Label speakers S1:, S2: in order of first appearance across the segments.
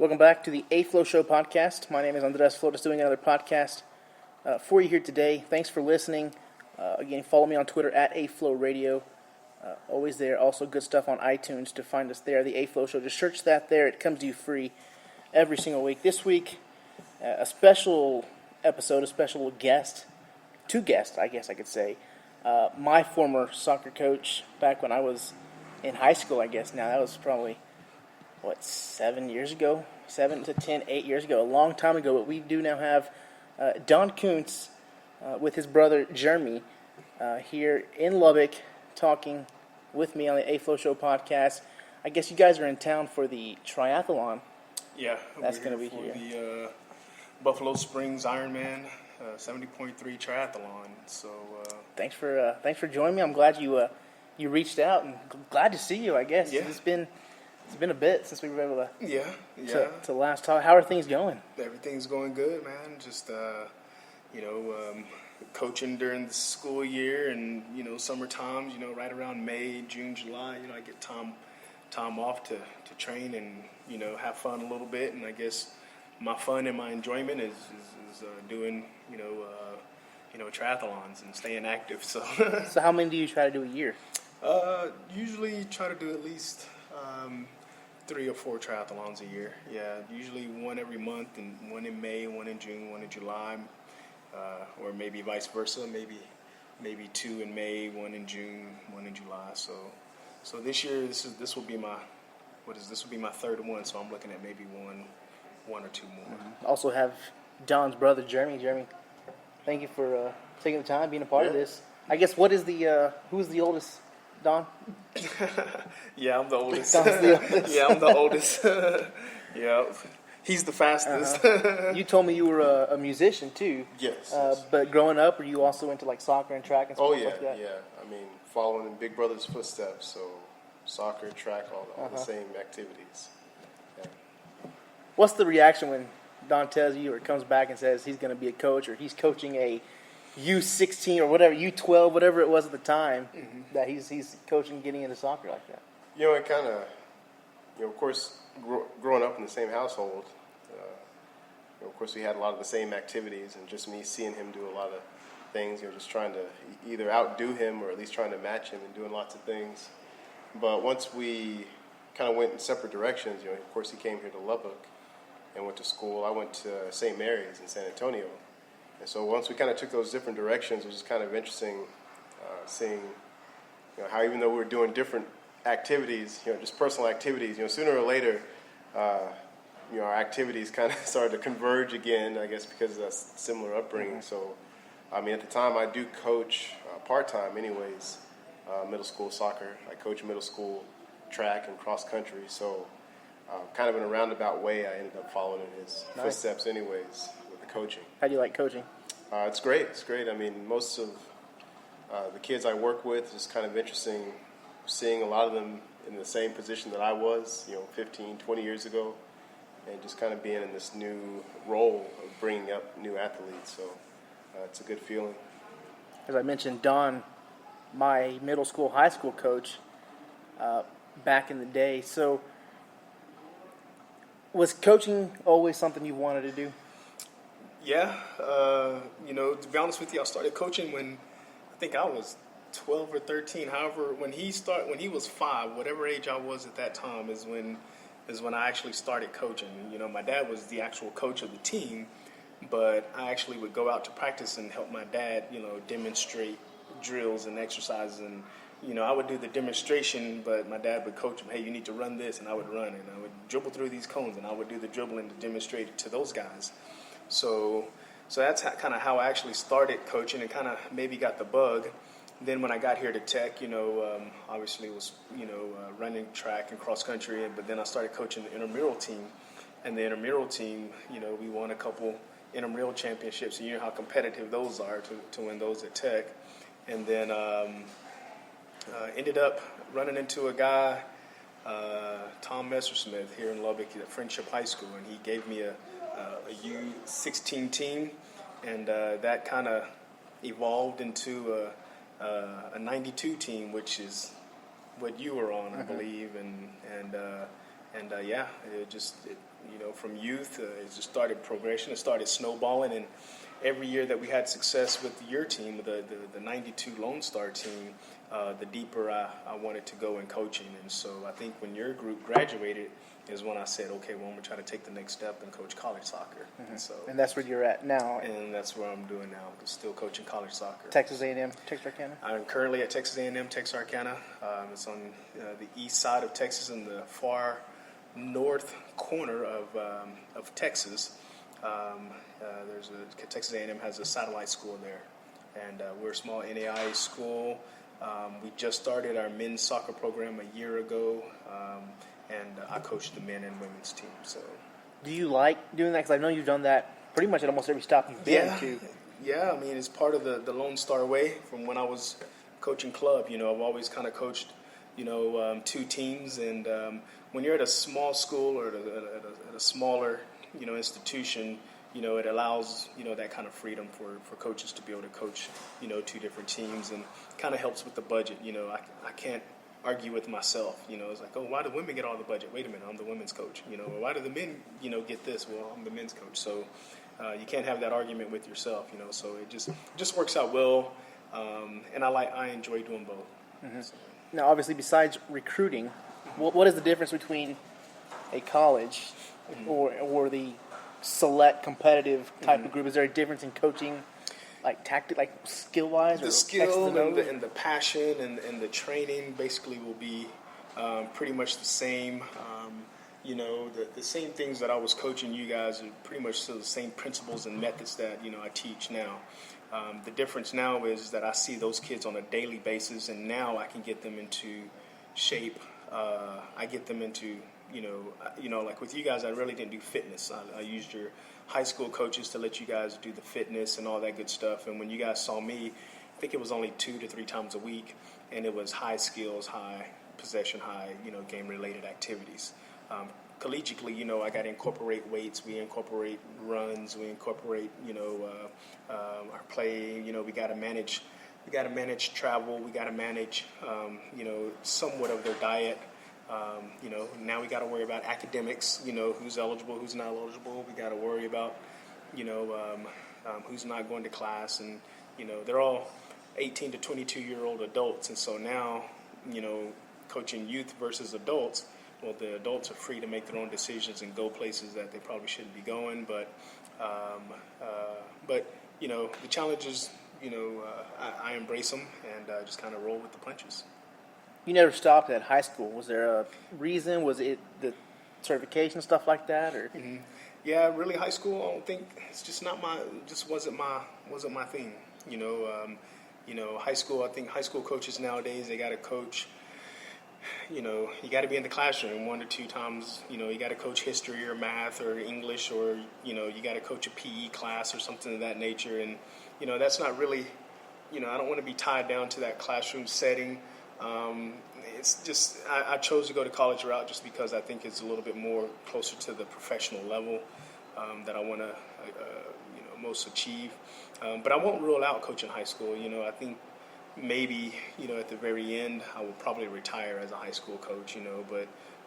S1: Welcome back to the A-Flow Show podcast. My name is Andres Flores, doing another podcast for you here today. Thanks for listening. Again, follow me on Twitter at A-Flow Radio. Always there. Also, good stuff on iTunes to find us there. The A-Flow Show. Just search that there. It comes to you free every single week. This week, a special episode, a special guest. Two guests, I guess I could say. My former soccer coach back when I was in high school, I guess now. That was probably 7 years ago? 8 years ago, a long time ago. But we do now have Don Koontz with his brother Jeremy here in Lubbock talking with me on the A-Flow Show podcast. I guess you guys are in town for the triathlon.
S2: Yeah.
S1: That's going to be
S2: for
S1: here.
S2: The Buffalo Springs Ironman 70.3 triathlon. So
S1: thanks for joining me. I'm glad you reached out, and glad to see you, I guess.
S2: Yeah.
S1: It's been a bit since we were able to last talk. How are things going?
S2: Everything's going good, man. Just coaching during the school year and summer times. Right around May, June, July. I get time off to train and have fun a little bit. And I guess my fun and my enjoyment is doing triathlons and staying active. So
S1: So how many do you try to do a year?
S2: Usually try to do at least 3 or 4 triathlons a year. Yeah, usually one every month, and one in May, one in June, one in July, or maybe vice versa. Maybe 2 in May, 1 in June, 1 in July. So this year this will be my third one. So I'm looking at maybe one or 2 more.
S1: Also have Don's brother Jeremy. Jeremy, thank you for taking the time, being a part of this. I guess who's the oldest? Don?
S2: Yeah, I'm the oldest.
S1: Don's the oldest.
S2: Yeah, I'm the oldest. Yeah, he's the fastest.
S1: You told me you were a musician too.
S3: Yes.
S1: But growing up, were you also into like soccer and track and stuff like that?
S3: Yeah. I mean, following in Big Brother's footsteps. So, soccer, track, all the same activities. Yeah.
S1: What's the reaction when Don tells you or comes back and says he's going to be a coach or he's coaching a U16 or whatever, U12, whatever it was at the time, that he's coaching, getting into soccer like that?
S3: It kind of, of course, growing up in the same household, of course, we had a lot of the same activities, and just me seeing him do a lot of things, just trying to either outdo him or at least trying to match him and doing lots of things. But once we kind of went in separate directions, of course, he came here to Lubbock and went to school. I went to St. Mary's in San Antonio. And so once we kind of took those different directions, it was just kind of interesting seeing, how even though we were doing different activities, just personal activities, sooner or later, our activities kind of started to converge again, I guess, because of that similar upbringing. So, I mean, at the time, I do coach part-time anyways, middle school soccer. I coach middle school track and cross-country. So, kind of in a roundabout way, I ended up following in his footsteps anyways. Coaching.
S1: How do you like coaching?
S3: It's great. It's great. I mean, most of the kids I work with, it's kind of interesting seeing a lot of them in the same position that I was, 15, 20 years ago, and just kind of being in this new role of bringing up new athletes. So it's a good feeling.
S1: As I mentioned, Don, my middle school, high school coach back in the day. So was coaching always something you wanted to do?
S2: Yeah, to be honest with you, I started coaching when I think I was 12 or 13. However, when he was 5, whatever age I was at that time is when I actually started coaching. My dad was the actual coach of the team, but I actually would go out to practice and help my dad, demonstrate drills and exercises. And, I would do the demonstration, but my dad would coach him, hey, you need to run this, and I would run. And I would dribble through these cones, and I would do the dribbling to demonstrate it to those guys. So that's kind of how I actually started coaching and kind of maybe got the bug. Then when I got here to Tech, obviously was, running track and cross country. But then I started coaching the intramural team. And the intramural team, we won a couple intramural championships. And you know how competitive those are to win those at Tech. And then ended up running into a guy, Tom Messersmith, here in Lubbock at Friendship High School. And he gave me a U16 team, and that kind of evolved into a 92 team, which is what you were on, I believe, and And from youth, it just started progression. It started snowballing, and every year that we had success with your team, the 92 Lonestar team, the deeper I wanted to go in coaching. And so I think when your group graduated is when I said, okay, well, I'm going to try to take the next step and coach college soccer.
S1: And that's where you're at now.
S2: And that's where I'm doing now, still coaching college soccer.
S1: Texas A&M, Texarkana?
S2: I'm currently at Texas A&M, Texarkana. It's on the east side of Texas in the far north corner of Texas. Texas A&M has a satellite school there, and we're a small NAIA school. We just started our men's soccer program a year ago, and I coach the men and women's team. So,
S1: do you like doing that? Because I know you've done that pretty much at almost every stop you've been to.
S2: Yeah, I mean, it's part of the Lonestar way from when I was coaching club. I've always kind of coached, two teams, and when you're at a small school or at a smaller, institution, it allows, that kind of freedom for coaches to be able to coach, two different teams, and kind of helps with the budget. I can't argue with myself. It's like, oh, why do women get all the budget? Wait a minute, I'm the women's coach. Why do the men, get this? Well, I'm the men's coach. So you can't have that argument with yourself. So it just works out well, and I enjoy doing both. So.
S1: Now, obviously, besides recruiting, what is the difference between a college or the select competitive type of group? Is there a difference in coaching, like tactic, like skill-wise?
S2: The skill and the passion and the training basically will be pretty much the same. The same things that I was coaching you guys are pretty much still the same principles and methods that, I teach now. The difference now is that I see those kids on a daily basis, and now I can get them into shape. I get them into, like with you guys, I really didn't do fitness. I used your high school coaches to let you guys do the fitness and all that good stuff. And when you guys saw me, I think it was only 2 to 3 times a week, and it was high skills, high possession, high, game-related activities. Collegiately, I got to incorporate weights. We incorporate runs. We incorporate, our play. We got to manage. We got to manage travel. We got to manage, somewhat of their diet. Now we got to worry about academics. Who's eligible, who's not eligible. We got to worry about, who's not going to class, and they're all 18 to 22-year-old adults, and so now, coaching youth versus adults. Well, the adults are free to make their own decisions and go places that they probably shouldn't be going. But the challenges, I embrace them and just kind of roll with the punches.
S1: You never stopped at high school. Was there a reason? Was it the certification, stuff like that, or?
S2: Mm-hmm. Yeah, really, high school. I don't think it's just not my. Just wasn't my thing. High school. I think high school coaches nowadays, they got to coach. You got to be in the classroom 1 or 2 times. You got to coach history or math or English, or you got to coach a PE class or something of that nature. And that's not really. I don't want to be tied down to that classroom setting. It's just I chose to go to college route just because I think it's a little bit more closer to the professional level that I want to most achieve. But I won't rule out coaching high school. I think maybe at the very end I will probably retire as a high school coach.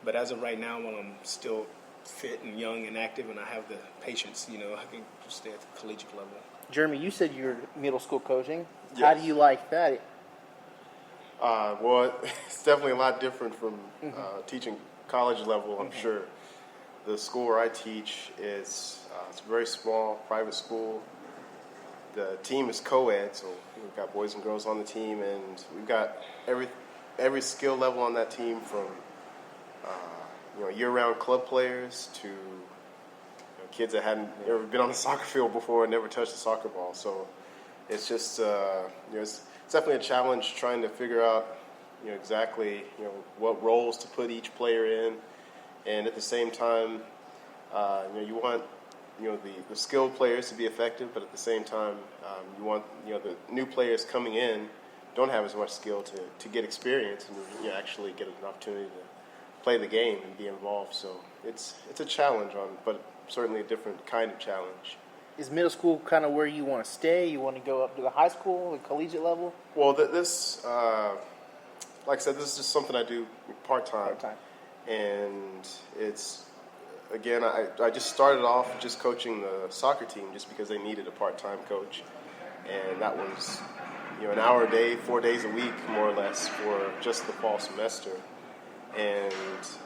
S2: But as of right now, while I'm still fit and young and active and I have the patience, I can just stay at the collegiate level.
S1: Jeremy, you said you're middle school coaching.
S3: Yes.
S1: How do you like that?
S3: Well, it's definitely a lot different from teaching college level, I'm sure. The school where I teach is it's a very small private school. The team is co-ed, so we've got boys and girls on the team, and we've got every skill level on that team from year-round club players to kids that hadn't ever been on the soccer field before and never touched a soccer ball. So it's just it's definitely a challenge trying to figure out exactly what roles to put each player in, and at the same time you want the skilled players to be effective, but at the same time you want the new players coming in don't have as much skill to get experience and actually get an opportunity to play the game and be involved. So it's a challenge, but certainly a different kind of challenge.
S1: Is middle school kind of where you want to stay? You want to go up to the high school, the collegiate level?
S3: Well, this, like I said, this is just something I do part-time. And it's, again, I just started off just coaching the soccer team just because they needed a part-time coach. And that was, an hour a day, 4 days a week, more or less, for just the fall semester. And,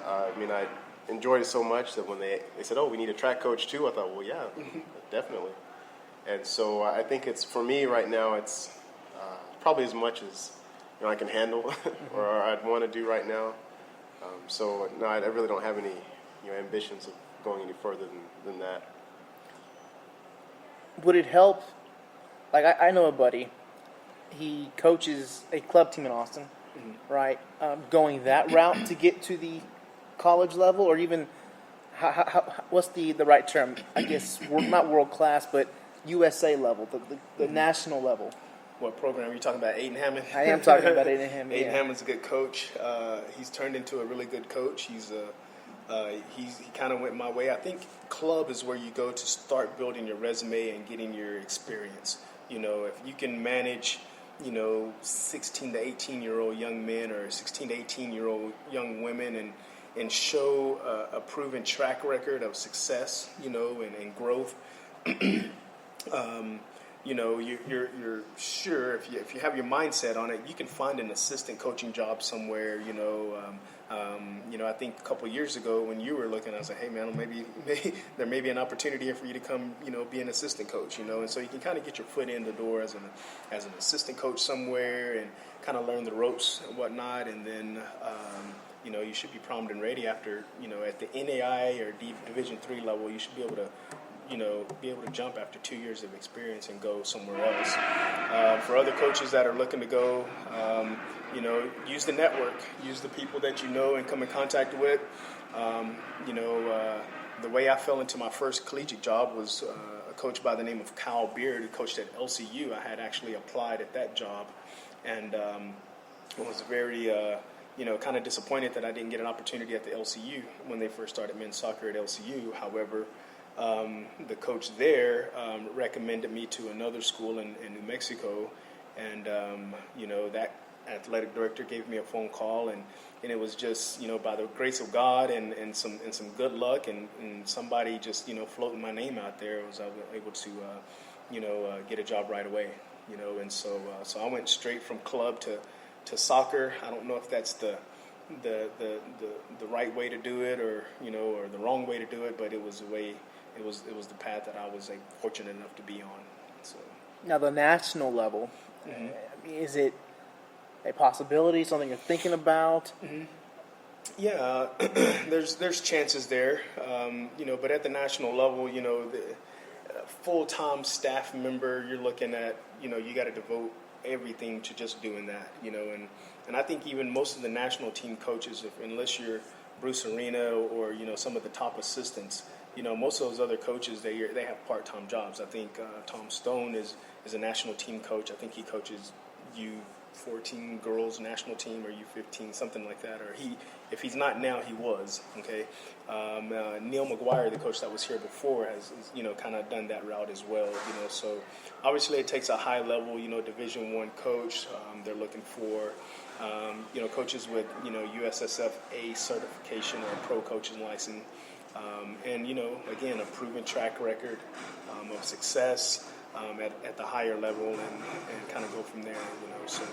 S3: I enjoyed it so much that when they said, oh, we need a track coach too, I thought, well, yeah, definitely. And so I think it's, for me right now, it's probably as much as I can handle or I'd want to do right now. So no, I really don't have any ambitions of going any further than that.
S1: Would it help? Like I know a buddy. He coaches a club team in Austin, right? Going that route to get to the college level, or even what's the right term? I guess not world class, but USA level, the national level.
S2: What program are you talking about? Aiden Hammond?
S1: I am talking about Aiden Hammond.
S2: Aiden Hammond's a good coach. He's turned into a really good coach. He kind of went my way. I think club is where you go to start building your resume and getting your experience. If you can manage, 16 to 18-year-old young men or 16 to 18-year-old young women and show a proven track record of success, and growth. You're sure if you have your mindset on it, you can find an assistant coaching job somewhere. I think a couple of years ago when you were looking, I was like, hey man, maybe there may be an opportunity here for you to come, be an assistant coach, and so you can kind of get your foot in the door as an assistant coach somewhere and kind of learn the ropes and whatnot, and then you should be primed and ready after at the NAI or Division III level. You should be able to jump after 2 years of experience and go somewhere else. For other coaches that are looking to go, use the network, use the people that you know and come in contact with. The way I fell into my first collegiate job was a coach by the name of Kyle Beard, who coached at LCU. I had actually applied at that job, and was very, kind of disappointed that I didn't get an opportunity at the LCU when they first started men's soccer at LCU. However, the coach there recommended me to another school in New Mexico, and that athletic director gave me a phone call, and it was just by the grace of God and some good luck and somebody just floating my name out there, I was able to get a job right away, and so I went straight from club to soccer. I don't know if that's the right way to do it or the wrong way to do it, but it was the way. It was the path that I was fortunate enough to be on. So
S1: now the national level, is it a possibility? Something you're thinking about?
S2: Yeah, there's chances there, but at the national level, the full-time staff member, you're looking at, you got to devote everything to just doing that, and I think even most of the national team coaches, unless you're Bruce Arena or some of the top assistants. Most of those other coaches, they have part-time jobs. I think Tom Stone is a national team coach. I think he coaches U14 girls national team or U15, something like that. Or if he's not now, he was. Okay, Neil McGuire, the coach that was here before, has kind of done that route as well. So obviously it takes a high-level, Division I coach. They're looking for coaches with USSF A certification or a pro coaching license. And again, a proven track record of success at the higher level, and kind of go from there. So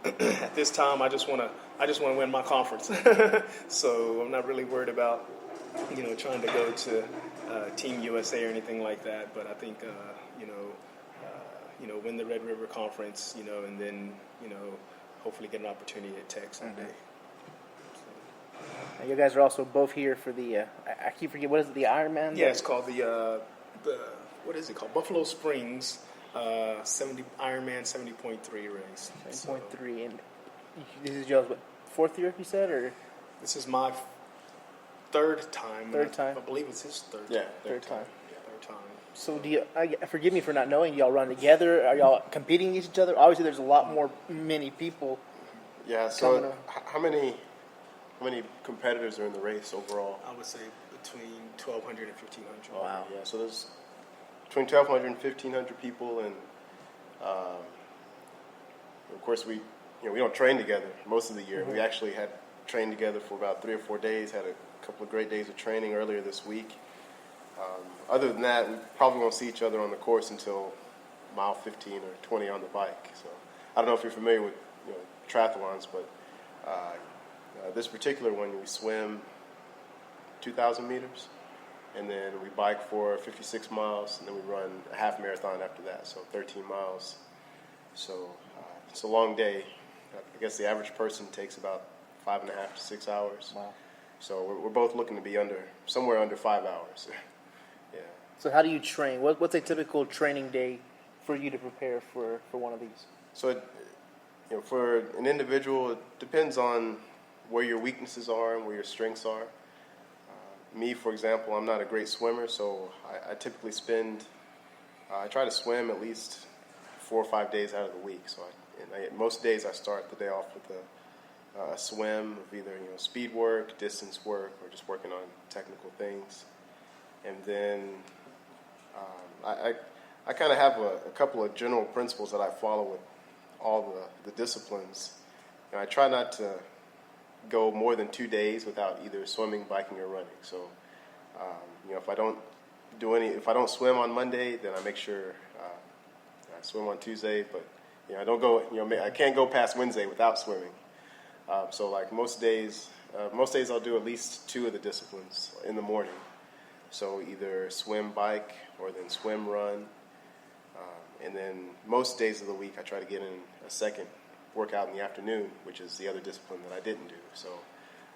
S2: at this time, I just want to win my conference. So I'm not really worried about trying to go to Team USA or anything like that. But I think win the Red River Conference, and then hopefully get an opportunity at Tech someday.
S1: You guys are also both here for the, I keep forgetting, what is it, the Ironman?
S2: Yeah, it's called the what is it called? Buffalo Springs 70 Ironman 70.3 race.
S1: 70.3, and this is Joe's, fourth year, you said, or?
S2: This is my third time.
S1: Third time?
S2: I believe it's his third time.
S1: Yeah, third time.
S2: Yeah, third time.
S1: So forgive me for not knowing, y'all run together? Are y'all competing against each other? Obviously, there's a lot more, many people.
S3: Yeah, so how many competitors are in the race overall?
S2: I would say between 1,200 and 1,500.
S1: Wow.
S3: Yeah, so there's between 1,200 and 1,500 people, and of course we don't train together most of the year. We actually had trained together for about 3 or 4 days. Had a couple of great days of training earlier this week. Other than that, we probably won't see each other on the course until mile 15 or 20 on the bike. So I don't know if you're familiar with triathlons, but this particular one, we swim 2,000 meters, and then we bike for 56 miles, and then we run a half marathon after that, so 13 miles. So it's a long day. I guess the average person takes about 5.5 to 6 hours.
S1: Wow.
S3: So we're both looking to be somewhere under 5 hours. Yeah.
S1: So how do you train? What's a typical training day for you to prepare for one of these?
S3: So, for an individual, it depends on where your weaknesses are and where your strengths are. Me, for example, I'm not a great swimmer, so I typically I try to swim at least 4 or 5 days out of the week. So most days I start the day off with a swim of either speed work, distance work, or just working on technical things. And then I kind of have a couple of general principles that I follow with all the disciplines. I try not to go more than 2 days without either swimming, biking, or running. So, if I don't swim on Monday, then I make sure I swim on Tuesday. But I don't go. I can't go past Wednesday without swimming. So, like most days I'll do at least 2 of the disciplines in the morning. So either swim, bike, or then swim, run. And then most days of the week, I try to get in a second workout in the afternoon, which is the other discipline that I didn't do. So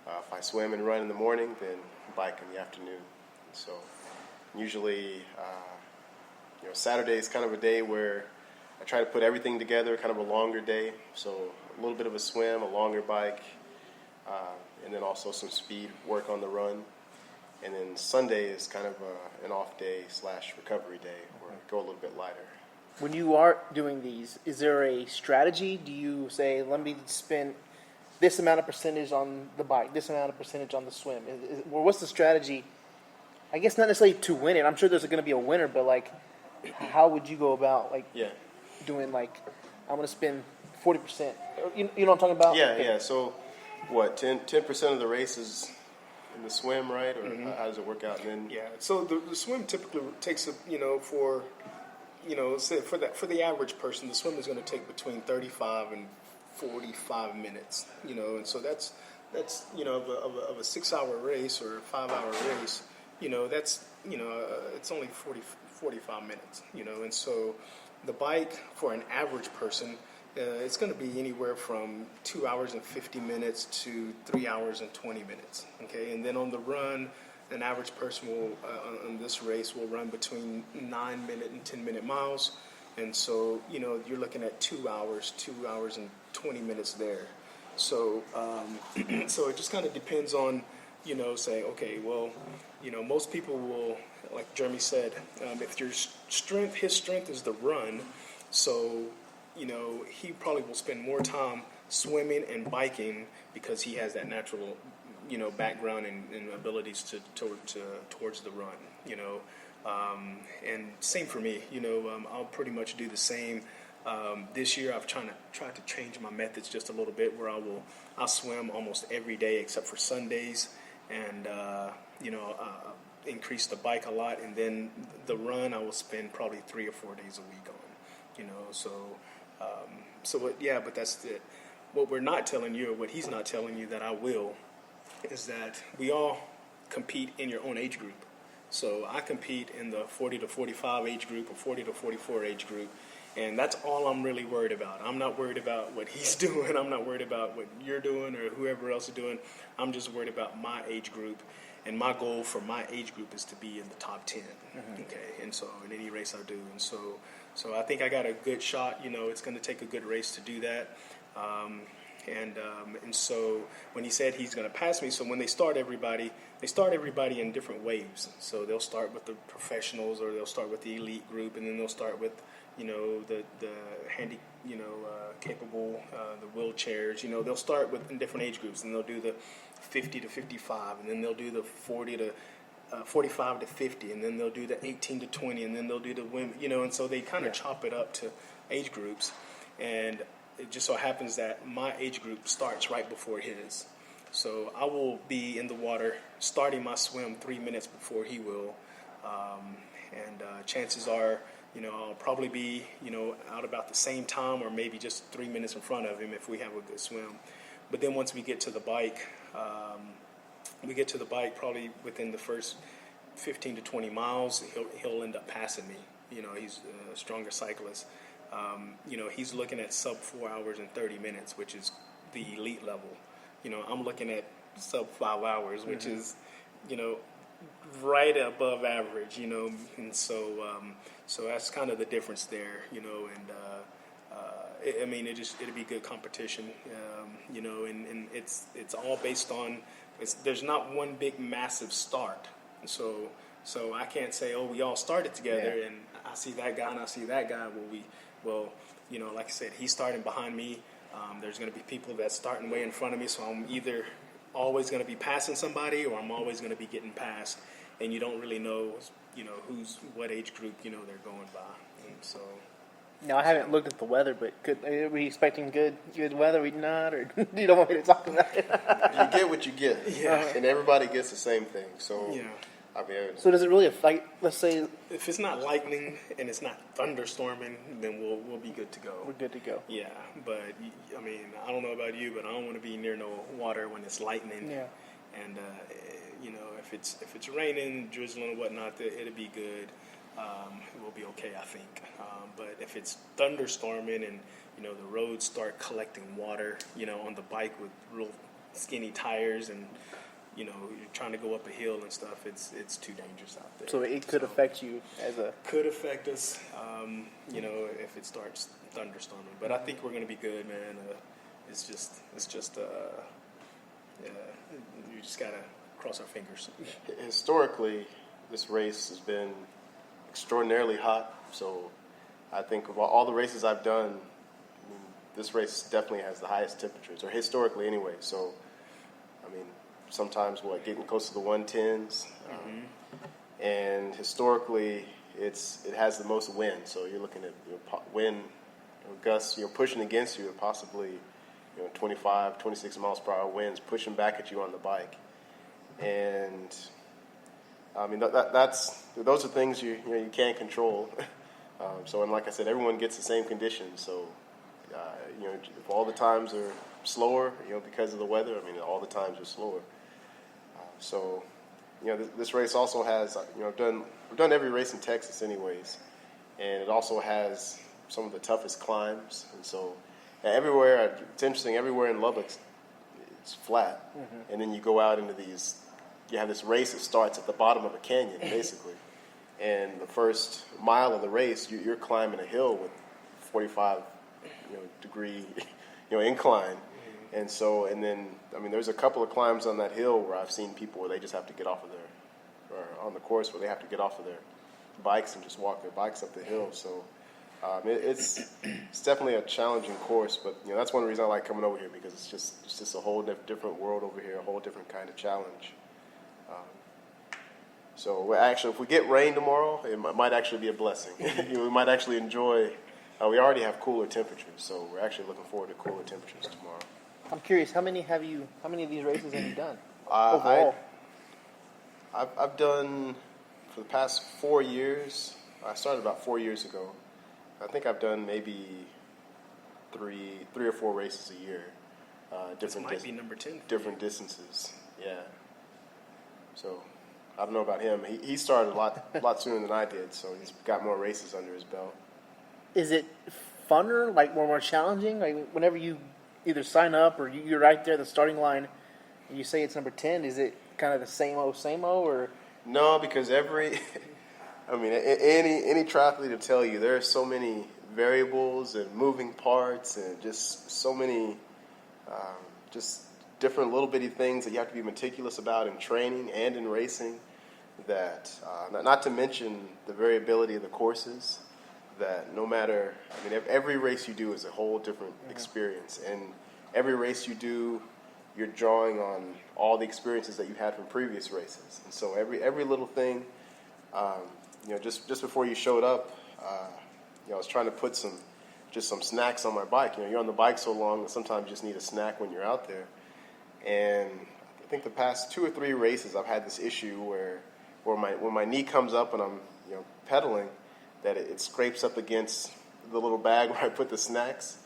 S3: if I swim and run in the morning, then bike in the afternoon. So usually, Saturday is kind of a day where I try to put everything together, kind of a longer day. So a little bit of a swim, a longer bike, and then also some speed work on the run. And then Sunday is kind of an off day / recovery day where I go a little bit lighter.
S1: When you are doing these, is there a strategy? Do you say, let me spend this amount of percentage on the bike, this amount of percentage on the swim? Or what's the strategy? I guess not necessarily to win it. I'm sure there's going to be a winner, but how would you go about doing I'm going to spend 40%? You know what I'm talking about?
S3: Yeah, yeah. So what, 10% of the race is in the swim, right? Or how does it work out? And then
S2: So the swim typically takes for the average person, the swim is going to take between 35 and 45 minutes. And so that's of a 6-hour race or a 5-hour race. It's only 45 minutes. And so the bike for an average person, it's going to be anywhere from 2 hours and 50 minutes to 3 hours and 20 minutes. Okay, and then on the run, an average person will, on this race, will run between 9-minute and 10-minute miles. And so, you're looking at 2 hours and 20 minutes there. So, so it just kind of depends on, say, okay, well, most people will, like Jeremy said, if his strength is the run, so, he probably will spend more time swimming and biking because he has that natural background and abilities towards the run, and same for me, I'll pretty much do the same. This year I've tried to change my methods just a little bit where I'll swim almost every day except for Sundays, and increase the bike a lot, and then the run I will spend probably 3 or 4 days a week on, but that's it. What we're not telling you, or what he's not telling you that I will, is that we all compete in your own age group. So I compete in the 40 to 45 age group or 40 to 44 age group, and that's all I'm really worried about. I'm not worried about what he's doing. I'm not worried about what you're doing or whoever else is doing. I'm just worried about my age group, and my goal for my age group is to be in the top 10. Okay, and so in any race I do, and so I think I got a good shot. It's going to take a good race to do that. And so when he said he's going to pass me, so when they start everybody in different waves. So they'll start with the professionals, or they'll start with the elite group, and then they'll start with, the handy, capable, the wheelchairs. They'll start with in different age groups, and they'll do the 50 to 55, and then they'll do the 40 to 45 to 50, and then they'll do the 18 to 20, and then they'll do the women, and so they kind of chop it up to age groups, and it just so happens that my age group starts right before his. So I will be in the water starting my swim 3 minutes before he will. And chances are, I'll probably be, out about the same time or maybe just 3 minutes in front of him if we have a good swim. But then once we get to the bike, probably within the first 15 to 20 miles, he'll end up passing me. He's a stronger cyclist. He's looking at sub 4 hours and 30 minutes, which is the elite level. I'm looking at sub 5 hours, which is, right above average, and so that's kind of the difference there, and it'll be good competition, and it's all based on, there's not one big massive start, so I can't say, oh, we all started together, and I see that guy and I see that guy. Like I said, he's starting behind me. There's going to be people that starting way in front of me, so I'm either always going to be passing somebody or I'm always going to be getting passed, and you don't really know, who's what age group, they're going by, and so.
S1: Now, I haven't looked at the weather, but are we expecting good weather or not, or you don't want me to talk about it?
S3: You get what you get, and everybody gets the same thing. So,
S1: so does it really affect? Let's say
S2: if it's not lightning and it's not thunderstorming, then we'll be good to go.
S1: We're good to go.
S2: Yeah, but I don't know about you, but I don't want to be near no water when it's lightning.
S1: Yeah, and
S2: if it's raining, drizzling, and whatnot, it'll be good. We'll be okay, I think. But if it's thunderstorming and the roads start collecting water, on the bike with real skinny tires, and you're trying to go up a hill and stuff, it's too dangerous out there.
S1: So it could affect you
S2: could affect us, if it starts thunderstorming. But I think we're going to be good, man. It's just you just gotta cross our fingers.
S3: Historically, this race has been extraordinarily hot, so I think of all the races I've done, this race definitely has the highest temperatures, or historically anyway. So, sometimes getting close to the 110s, and historically it has the most wind. So you're looking at wind gusts, pushing against you, at possibly 25, 26 miles per hour winds pushing back at you on the bike, and those are things you can't control. And like I said, everyone gets the same conditions. So, if all the times are slower, because of the weather, all the times are slower. This race also has, we've done every race in Texas anyways, and it also has some of the toughest climbs. And so, everywhere, it's interesting, everywhere in Lubbock, it's flat. Mm-hmm. And then you go out into you have this race that starts at the bottom of a canyon, basically. And the first mile of the race, you're climbing a hill with 45, degree, incline. Mm-hmm. And then there's a couple of climbs on that hill where I've seen people where they just have to get off of or on the course where they have to get off of their bikes and just walk their bikes up the hill. So it's definitely a challenging course, but that's one reason I like coming over here, because it's just a whole different world over here, a whole different kind of challenge. So actually, if we get rain tomorrow, it might actually be a blessing. We might actually enjoy. We already have cooler temperatures, so we're actually looking forward to cooler temperatures tomorrow.
S1: I'm curious, how many of these races have you done overall?
S3: I've done, for the past 4 years. I started about 4 years ago. I think I've done maybe three or four races a year.
S2: This might be number 10.
S3: Different distances, yeah. So I don't know about him. He started a lot sooner than I did, so he's got more races under his belt.
S1: Is it funner, like more challenging? Like whenever you either sign up or you're right there at the starting line, and you say it's number 10, is it kind of the same old, or?
S3: No, because any triathlete will tell you there are so many variables and moving parts and just so many just different little bitty things that you have to be meticulous about in training and in racing, that not to mention the variability of the courses, that no matter, every race you do is a whole different experience, and every race you do, you're drawing on all the experiences that you had from previous races. And so every little thing, just before you showed up, I was trying to put some snacks on my bike. You're on the bike so long that sometimes you just need a snack when you're out there. And I think the past 2 or 3 races, I've had this issue where when my knee comes up and I'm pedaling, that it scrapes up against the little bag where I put the snacks,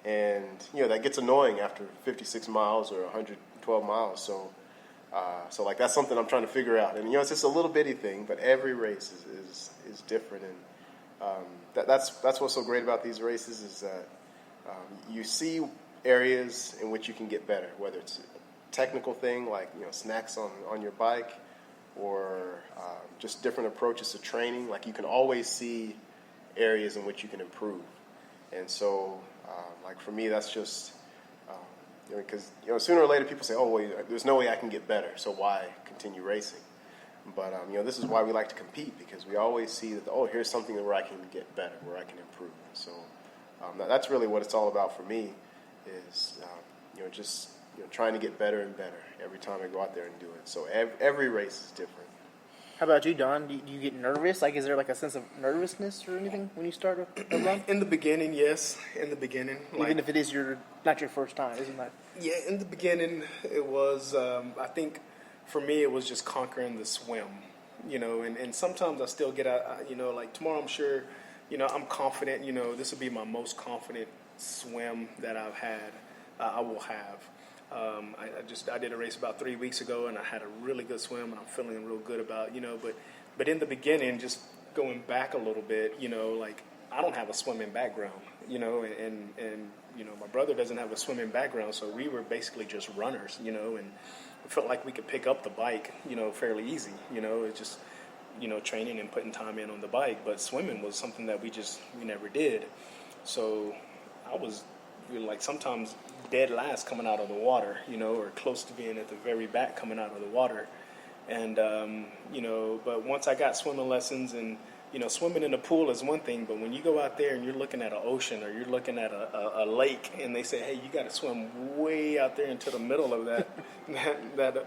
S3: and that gets annoying after 56 miles or 112 miles. So like that's something I'm trying to figure out. And it's just a little bitty thing, but every race is different, and that's what's so great about these races is that you see areas in which you can get better, whether it's a technical thing like snacks on your bike, or just different approaches to training. Like you can always see areas in which you can improve. And so like for me, that's just because sooner or later people say, oh well, there's no way I can get better, so why continue racing? But this is why we like to compete, because we always see that here's something where I can get better, where I can improve. So that's really what it's all about for me, is just trying to get better and better every time I go out there and do it. So every race is different.
S1: How about you, Don? Do you get nervous? Like, is there like a sense of nervousness or anything when you start a run?
S2: In the beginning, yes. In the beginning,
S1: Even if it is not your first time, isn't that?
S2: Yeah, in the beginning, it was. I think for me, it was just conquering the swim. And sometimes I still get out. Like tomorrow, I'm sure. I'm confident. This will be my most confident swim that I've had. I will have. I did a race about 3 weeks ago, and I had a really good swim, and I'm feeling real good about, but in the beginning, just going back a little bit, like I don't have a swimming background, and my brother doesn't have a swimming background, so we were basically just runners, and it felt like we could pick up the bike, fairly easy, it's just, training and putting time in on the bike, but swimming was something that we never did. So I was like sometimes dead last coming out of the water, or close to being at the very back coming out of the water. And, but once I got swimming lessons, and, swimming in a pool is one thing, but when you go out there and you're looking at an ocean or you're looking at a lake, and they say, hey, you got to swim way out there into the middle of that, that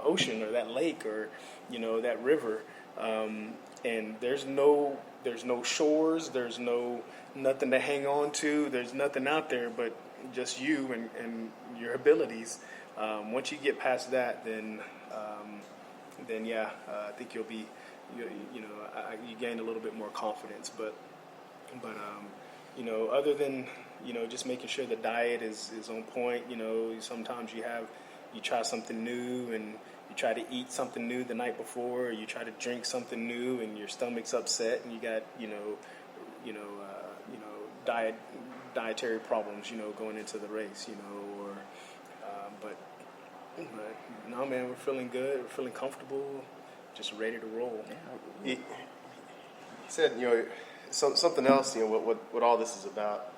S2: ocean or that lake or, that river. And there's no shores, there's nothing to hang on to, there's nothing out there but just you and your abilities. Once you get past that, then I think you'll be, you gain a little bit more confidence. But other than just making sure the diet is on point. Sometimes you try something new and you try to eat something new the night before, or you try to drink something new and your stomach's upset and you got dietary problems, going into the race, but no, man, we're feeling good, we're feeling comfortable, just ready to roll.
S3: He said, something else, what all this is about,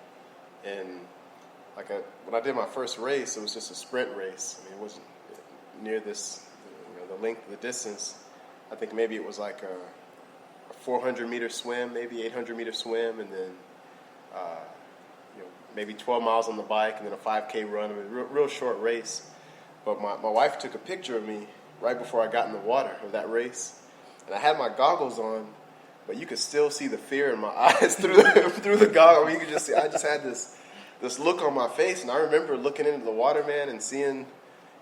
S3: and like when I did my first race, it was just a sprint race. I mean, it wasn't near this, the length of the distance. I think maybe it was like a 400-meter swim, maybe 800-meter swim, and then maybe 12 miles on the bike, and then a 5K run. I mean, real short race. But my wife took a picture of me right before I got in the water of that race, and I had my goggles on, but you could still see the fear in my eyes through the goggles. You could just see I just had this look on my face, and I remember looking into the water, man, and seeing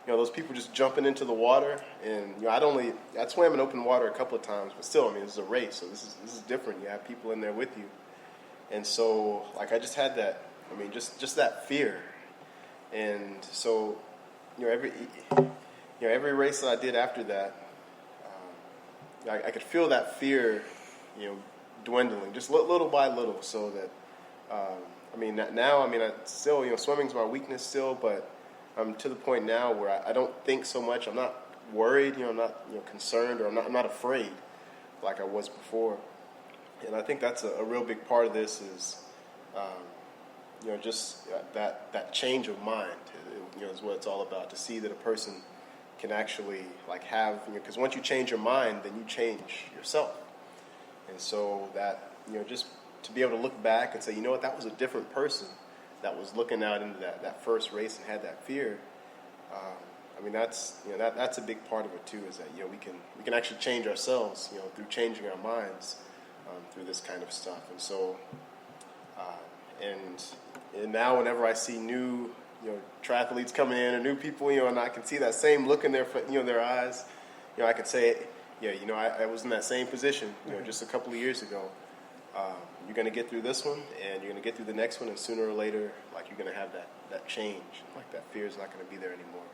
S3: those people just jumping into the water. And I'd swam in open water a couple of times, but still, I mean, this is a race, so this is different. You have people in there with you, and so like I just had that. I mean, just that fear, and so every race that I did after that, I could feel that fear, dwindling just little by little. So that now I still swimming's my weakness still, but I'm to the point now where I don't think so much. I'm not worried, I'm not concerned, or I'm not afraid like I was before. And I think that's a real big part of this is. Just that change of mind, is what it's all about. To see that a person can actually have, because once you change your mind, then you change yourself. And so that, just to be able to look back and say, what, that was a different person that was looking out into that first race and had that fear. That's a big part of it too. Is that we can actually change ourselves, through changing our minds, through this kind of stuff. And so. And now whenever I see new triathletes coming in or new people, and I can see that same look in their eyes. I can say, I was in that same position, just a couple of years ago. You're going to get through this one, and you're going to get through the next one, and sooner or later, like, you're going to have that change. Like, that fear is not going to be there anymore.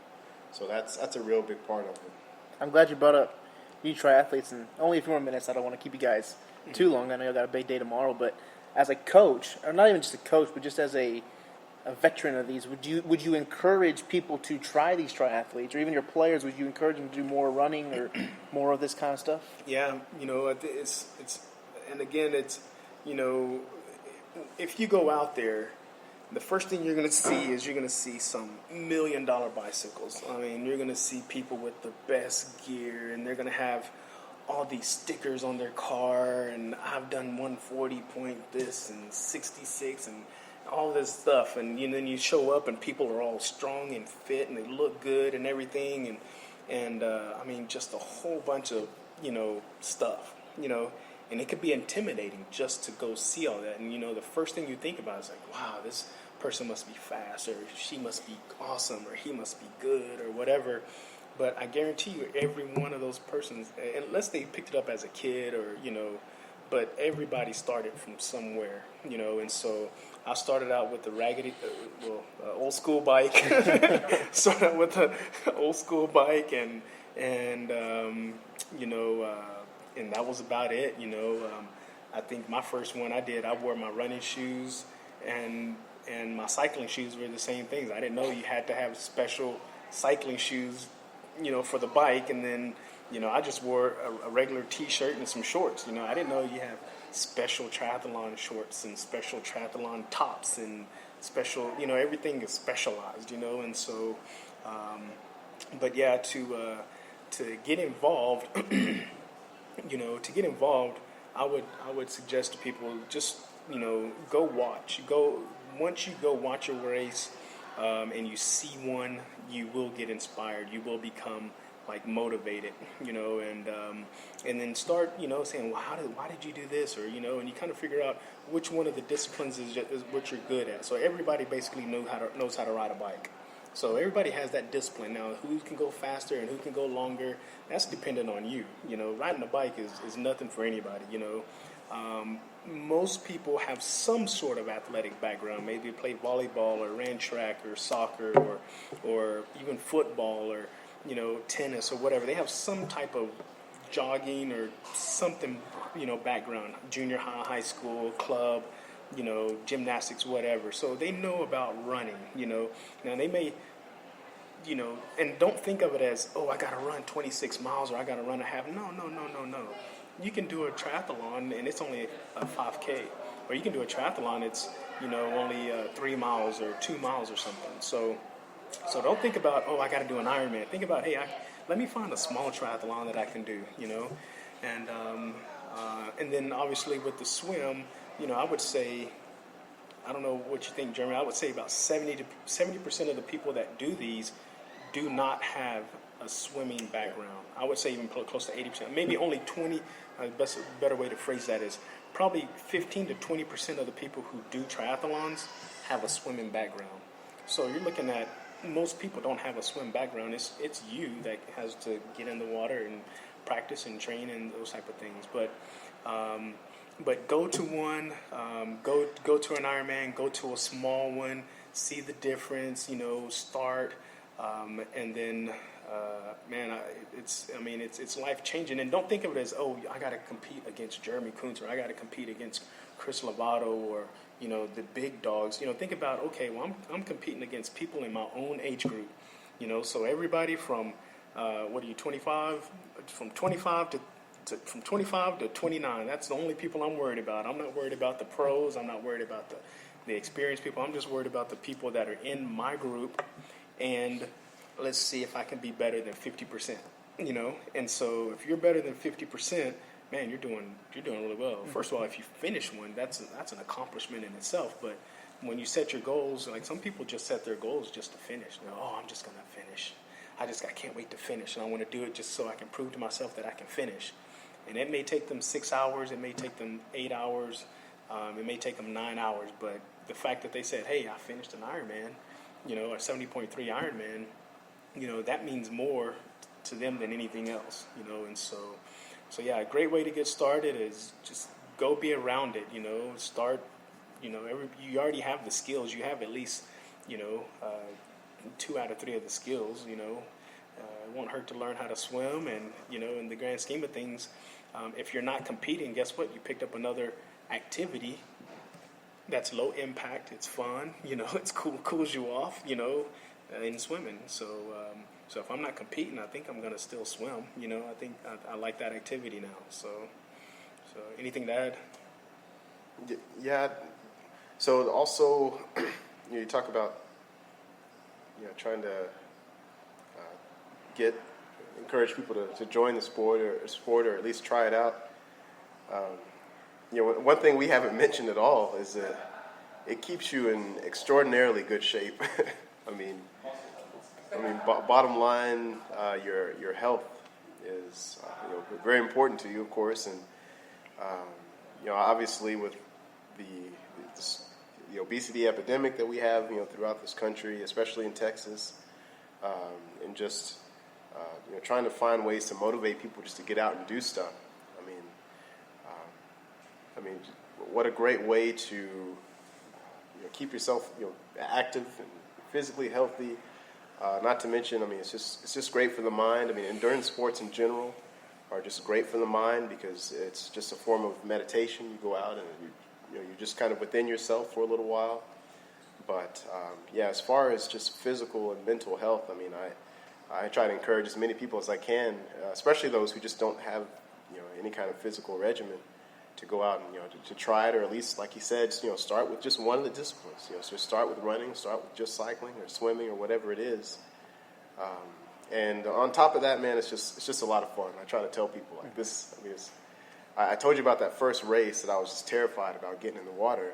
S3: So that's a real big part of it.
S1: I'm glad you brought up you triathletes, and only a few more minutes. I don't want to keep you guys too long. I know you got a big day tomorrow, but as a coach, or not even just a coach, but just as a veteran of these, would you encourage people to try these triathletes, or even your players? Would you encourage them to do more running or more of this kind of stuff?
S2: Yeah, it's and again, it's if you go out there, the first thing you're going to see some $1 million bicycles. I mean, you're going to see people with the best gear, and they're going to have all these stickers on their car, and I've done 140 point this and 66 and all this stuff. And then you show up, and people are all strong and fit, and they look good and everything, and I mean, just a whole bunch of stuff, and it could be intimidating just to go see all that. And the first thing you think about is like, wow, this person must be fast, or she must be awesome, or he must be good, or whatever. But I guarantee you, every one of those persons, unless they picked it up as a kid, or but everybody started from somewhere, and so I started out with the raggedy, old school bike. Started out with the old school bike, and that was about it. I think my first one I wore my running shoes, and my cycling shoes were the same things. I didn't know you had to have special cycling shoes, for the bike, and then I just wore a regular T-shirt and some shorts. I didn't know you have special triathlon shorts and special triathlon tops and special, everything is specialized, and so, but yeah, to get involved, I would suggest to people just, go watch. Once you go watch a race, and you see one, you will get inspired. You will become motivated, and then start, saying, well, why did you do this? Or, and you kind of figure out which one of the disciplines is what you're good at. So everybody basically knows how to ride a bike. So everybody has that discipline. Now, who can go faster and who can go longer, that's dependent on you. Riding a bike is nothing for anybody, Most people have some sort of athletic background. Maybe played volleyball or ran track or soccer or even football or, tennis or whatever. They have some type of jogging or something, background, junior high, high school, club, gymnastics, whatever. So they know about running, Now they may, and don't think of it as, oh, I got to run 26 miles or I got to run a half. No. You can do a triathlon and it's only a 5K. Or you can do a triathlon, it's, only 3 miles or 2 miles or something. So don't think about, oh, I got to do an Ironman. Think about, hey, let me find a small triathlon that I can do, And then obviously with the swim, I would say, I don't know what you think, Jeremy, I would say about 70% of the people that do these do not have a swimming background. I would say even close to 80%. Maybe only 20, better way to phrase that is probably 15 to 20% of the people who do triathlons have a swimming background. So you're looking at most people don't have a swim background. It's you that has to get in the water and practice and train and those type of things. But go to one, go to an Ironman, go to a small one, see the difference, start, and then, it's life changing. And don't think of it as, oh, I got to compete against Jeremy Koontz or I got to compete against Chris Lovato or the big dogs. Think about, okay, well, I'm competing against people in my own age group. So everybody from 25, from 25 to 29. That's the only people I'm worried about. I'm not worried about the pros. I'm not worried about the experienced people. I'm just worried about the people that are in my group, and let's see if I can be better than 50%. And so if you're better than 50%, man, you're doing really well. First of all, if you finish one, that's an accomplishment in itself. But when you set your goals, like some people just set their goals just to finish. I'm just gonna finish. I can't wait to finish, and I want to do it just so I can prove to myself that I can finish. And it may take them 6 hours, it may take them 8 hours, it may take them 9 hours, but the fact that they said, hey, I finished an Ironman, or 70.3 Ironman, that means more to them than anything else, and so yeah, a great way to get started is just go be around it, start, you already have the skills, you have at least, 2 out of 3 of the skills, it won't hurt to learn how to swim, and, in the grand scheme of things, if you're not competing, guess what, you picked up another activity that's low impact, it's fun, it's cool, cools you off, in swimming, so if I'm not competing, I think I'm going to still swim. I think I like that activity now. So anything to add?
S3: Yeah. So also, you talk about trying to encourage people to join the sport or at least try it out. One thing we haven't mentioned at all is that it keeps you in extraordinarily good shape. I mean, bottom line, your health is very important to you, of course, and obviously with the obesity epidemic that we have throughout this country, especially in Texas, and just trying to find ways to motivate people just to get out and do stuff. I mean, what a great way to keep yourself active and physically healthy. Not to mention, it's just great for the mind. Endurance sports in general are just great for the mind because it's just a form of meditation. You go out and you're just kind of within yourself for a little while. But as far as just physical and mental health, I try to encourage as many people as I can, especially those who just don't have any kind of physical regimen, to go out and to try it, or at least, like you said, start with just one of the disciplines. So start with running, start with just cycling or swimming or whatever it is. And on top of that, man, it's just a lot of fun. I try to tell people like this. I told you about that first race that I was just terrified about getting in the water,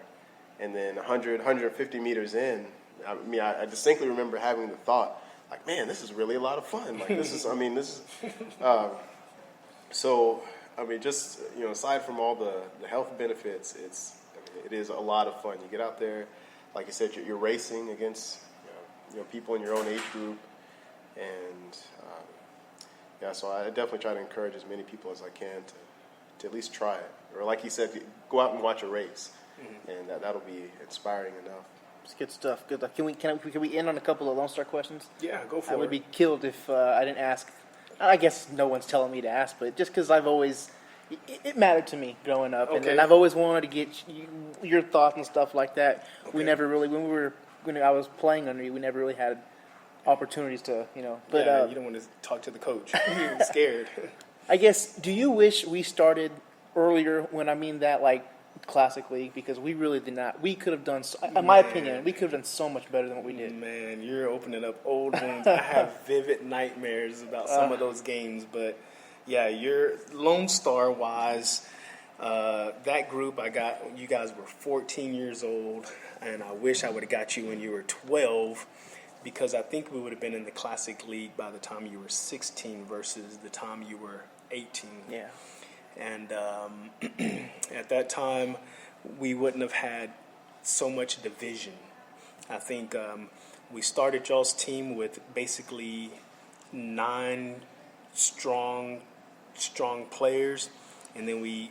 S3: and then 100, 150 meters in, I distinctly remember having the thought, like, man, this is really a lot of fun. Like just aside from all the health benefits, it is a lot of fun. You get out there, like you said, you're racing against people in your own age group, and so I definitely try to encourage as many people as I can to at least try it, or like you said, go out and watch a race, and that'll be inspiring enough.
S1: It's good stuff. Good luck. Can we end on a couple of Lonestar questions?
S2: Yeah, go for it.
S1: I would be killed if I didn't ask. I guess no one's telling me to ask, but just because I've always, it mattered to me growing up, and I've always wanted to get your thoughts and stuff like that. Okay. We never really, when I was playing under you, we never really had opportunities to, But
S2: you don't want to talk to the coach. You're scared.
S1: I guess, do you wish we started earlier? When I mean that, like Classic League, because we really did not. We could have done, in my opinion, we could have done so much better than what we did.
S2: Man, you're opening up old wounds. I have vivid nightmares about some of those games, but yeah, you're Lonestar wise. That group I got, you guys were 14 years old, and I wish I would have got you when you were 12, because I think we would have been in the Classic League by the time you were 16 versus the time you were 18.
S1: Yeah.
S2: And at that time, we wouldn't have had so much division. I think we started y'all's team with basically 9 strong players, and then we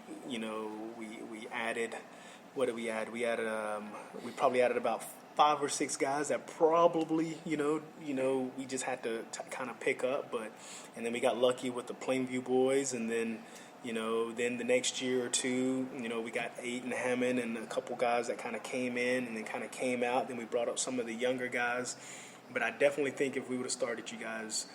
S2: added. What did we add? We probably added about 5 or 6 guys that probably we just had to kind of pick up, and then we got lucky with the Plainview boys, and then. Then the next year or two, we got Aiden Hammond and a couple guys that kind of came in and then kind of came out. Then we brought up some of the younger guys. But I definitely think if we would have started you guys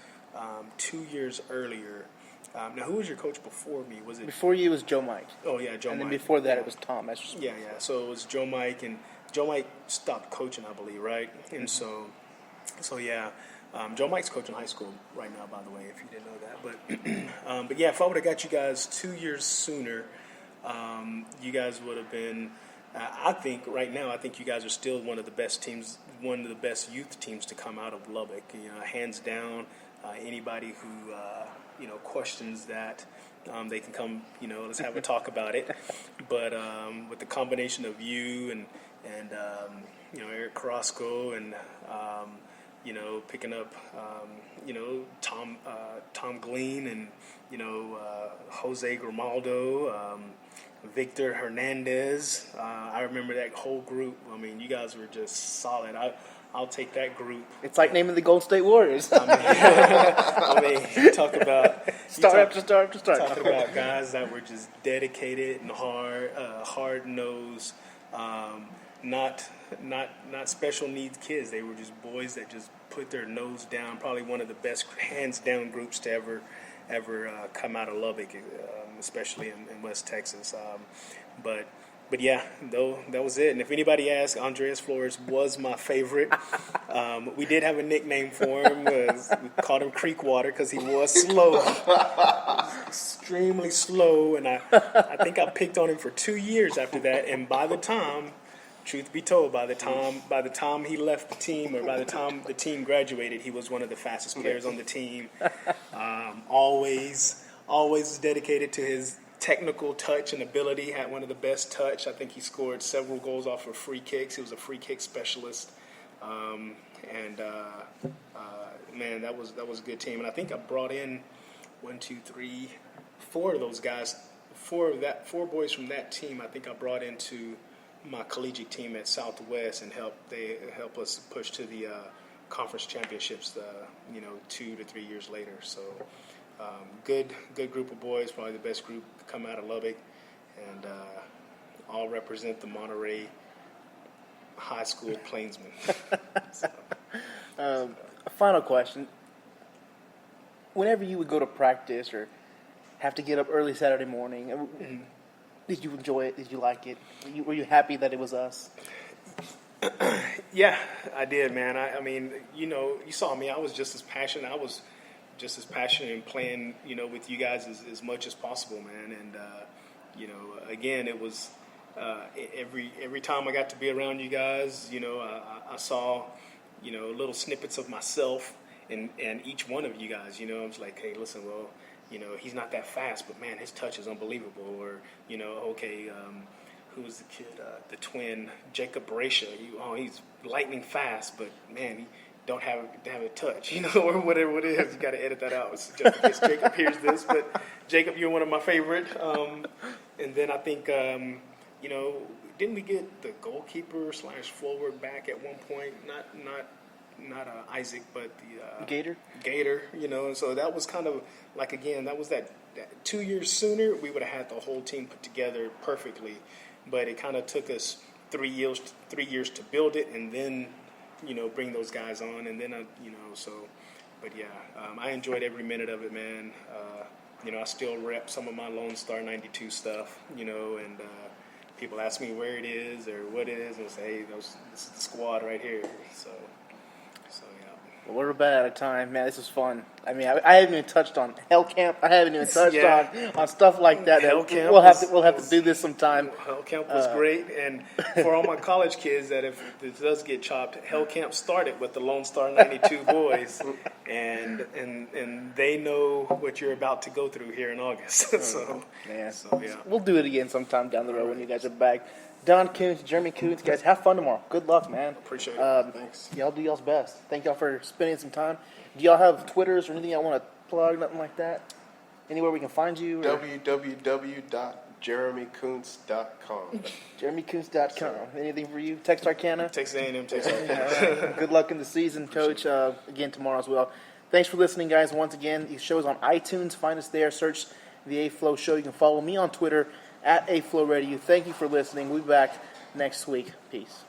S2: 2 years earlier. Now, who was your coach before me? Was it
S1: before you? Was Joe Mike.
S2: Oh yeah, Joe Mike.
S1: And then before that, it was Tom.
S2: Yeah. So it was Joe Mike, and Joe Mike stopped coaching, I believe, right? And so yeah. Joe Mike's coaching high school right now, by the way, if you didn't know that. But yeah, if I would have got you guys 2 years sooner, you guys would have been. I think right now, I think you guys are still one of the best teams, one of the best youth teams to come out of Lubbock. Hands down. Anybody who questions that, they can come. Let's have a talk about it. But with the combination of you and Eric Carrasco, and picking up Tom Glean, and Jose Grimaldo, Victor Hernandez. I remember that whole group. I mean, you guys were just solid. I'll take that group.
S1: It's like naming the Golden State Warriors.
S2: I mean, talk about
S1: star after star after star.
S2: Talking about guys that were just dedicated and hard nosed, not special needs kids. They were just boys that just put their nose down. Probably one of the best hands down groups to ever come out of Lubbock, especially in West Texas. But yeah, though that was it. And if anybody asks, Andreas Flores was my favorite. We did have a nickname for him. We called him Creekwater because he was slow, extremely slow. And I think I picked on him for 2 years after that. And by the time, truth be told, by the time he left the team, or by the time the team graduated, he was one of the fastest players on the team. Always was dedicated to his technical touch and ability. Had one of the best touch. I think he scored several goals off of free kicks. He was a free kick specialist, man, that was a good team. And I think I brought in 4 of those guys, 4 boys from that team. I think I brought into my collegiate team at Southwest, and help us push to the conference championships 2 to 3 years later. So good group of boys, probably the best group to come out of Lubbock, and all represent the Monterey High School Plainsmen.
S1: A final question. Whenever you would go to practice or have to get up early Saturday morning, did you enjoy it? Did you like it? Were you happy that it was us?
S2: Yeah, I did, man. I mean, you saw me. I was just as passionate. I was just as passionate in playing, with you guys as much as possible, man. And, again, it was every time I got to be around you guys, I saw, little snippets of myself in each one of you guys. I was like, hey, listen, well, he's not that fast, but, man, his touch is unbelievable. Or, who was the kid, the twin, Jacob Bracia. He's lightning fast, but, man, he don't have a touch, or whatever it is. You got to edit that out. It's just in case Jacob hears this. But, Jacob, you're one of my favorite. And then I think, didn't we get the goalkeeper / forward back at one point? Not Isaac, but the
S1: Gator.
S2: And so that was kind of like, again, that was that 2 years sooner, we would have had the whole team put together perfectly. But it kind of took us 3 years to build it, and then bring those guys on, and then but yeah, I enjoyed every minute of it, man. I still rep some of my Lonestar 92 stuff, and people ask me where it is or what it is, and I say, hey, this is the squad right here. So yeah.
S1: Well, we're about out of time, man. This was fun. I mean, I haven't even touched on Hell Camp. I haven't even touched on stuff like that.
S2: Hell Camp
S1: we'll have to do this sometime.
S2: Hell Camp was great, and for all my college kids, that if this does get chopped, Hell Camp started with the Lonestar 92 boys, and they know what you're about to go through here in August. So yeah,
S1: we'll do it again sometime down the road when you guys are back. Don Koontz, Jeremy Koontz, guys, have fun tomorrow. Good luck, man.
S2: Appreciate it.
S3: Thanks.
S1: Y'all do y'all's best. Thank y'all for spending some time. Do y'all have Twitters or anything y'all want to plug, nothing like that? Anywhere we can find you?
S3: www.jeremykoontz.com.
S1: JeremyKoontz.com. Anything for you? Texas A&M?
S2: Texas A&M.
S1: Good luck in the season, Coach. Again, tomorrow as well. Thanks for listening, guys. Once again, the show's on iTunes. Find us there. Search The A-Flow Show. You can follow me on Twitter @AFlowRadio. Thank you for listening. We'll be back next week. Peace.